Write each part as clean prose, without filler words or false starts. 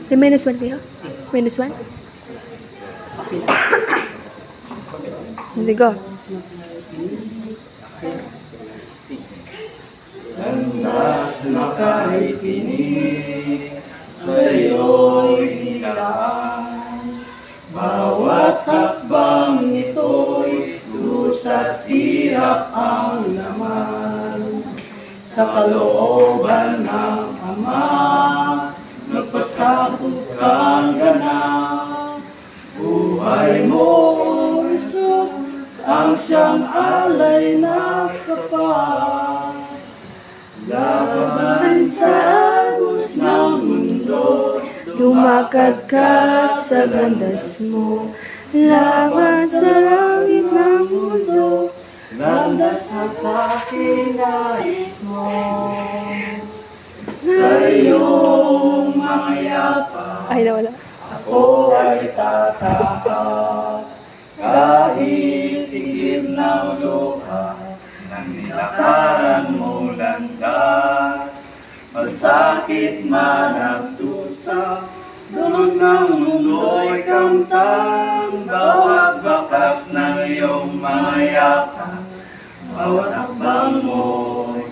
May minus 1 kayo? Minus 1? Hindi ko. Landas na kahit pinig, sa'yo'y nilaan. Bawat hakbang ito'y dusa't hirap ang laman. Sa kalooban ng Ama, nagpasakop kang ganap. Buhay mo, Jesus, ang siyang alay na kapat. Laban sa agos ng mundo, Lumakad ka sa landas mo. Laban sa langit ng mundo. landas na sa aking nais mo. Sa iyong mga yapa, Ay, nawala. ako ay tatapat. Kahit ikim ng luha, nang nilakaran mong landas. Masakit man ang susa, dulot ng mundo'y kamtang. Bawat bakas ng iyong mga yapa, bawat hakbang mo'y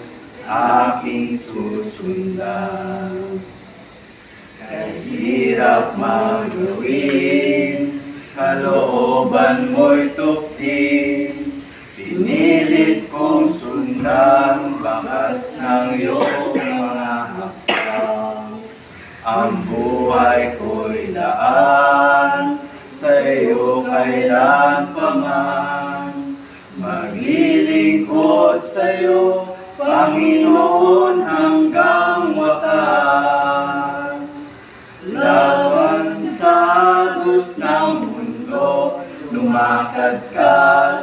aking susundan. Kay hirap magawin, kalooban mo'y tuktin. Pinilit kong sundan, bakas ng iyong mga hakbang. Ang buhay ko'y daan, sa iyo kailan pa man. Maglilingkod sa iyo, Panginoon, hanggang wakas. Laban sa agos ng mundo, lumakad ka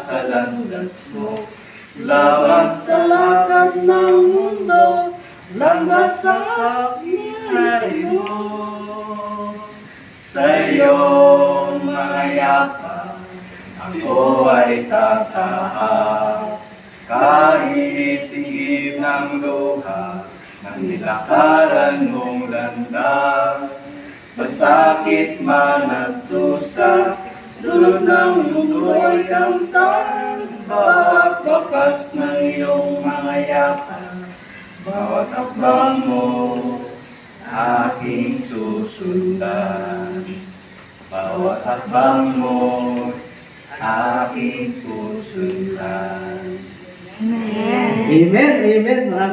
sa landas mo. Laban sa lakad ng mundo, landas sa nais mo. Sa iyong mga yapa, ako ay tataas. Kahit tigib ng luha, nang nilakaran mong landas. Masakit man at dusa, dulot ng mundo'y kamtang. Bawat bakas ng iyong mga yapa, bawat hakbang mo, aking susundan. Bawat hakbang mo, aking susundan. Amen. Amen, amen. Mga